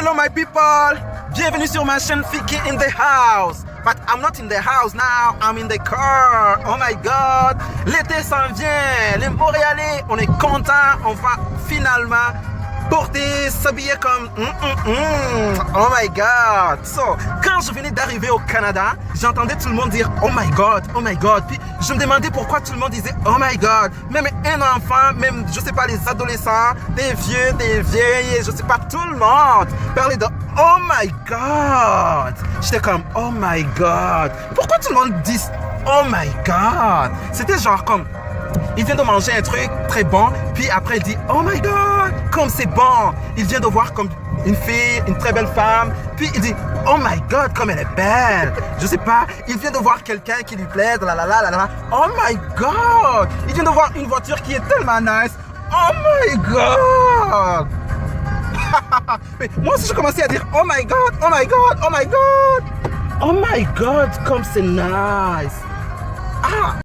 Hello my people, bienvenue sur ma chaîne Fiki in the house. But I'm not in the house now, I'm in the car. Oh my god, l'été s'en vient, les Montréalais, on est content, on va finalement porter, s'habiller comme oh my god. So, quand je venais d'arriver au Canada, j'entendais tout le monde dire oh my god, puis je me demandais pourquoi tout le monde disait oh my god. Même un enfant, même je sais pas, les adolescents, des vieux, des vieilles, je sais pas, tout le monde parlait de oh my god. J'étais comme oh my god. Pourquoi tout le monde dit oh my god? C'était genre comme il vient de manger un truc très bon, puis après il dit oh my god, comme c'est bon. Il vient de voir comme une fille, une très belle femme, puis il dit oh my god, comme elle est belle. Je sais pas, il vient de voir quelqu'un qui lui plaît, oh my god. Il vient de voir une voiture qui est tellement nice, oh my god. Mais moi aussi je commençais à dire oh my god, oh my god, oh my god, oh my god, comme c'est nice. Ah.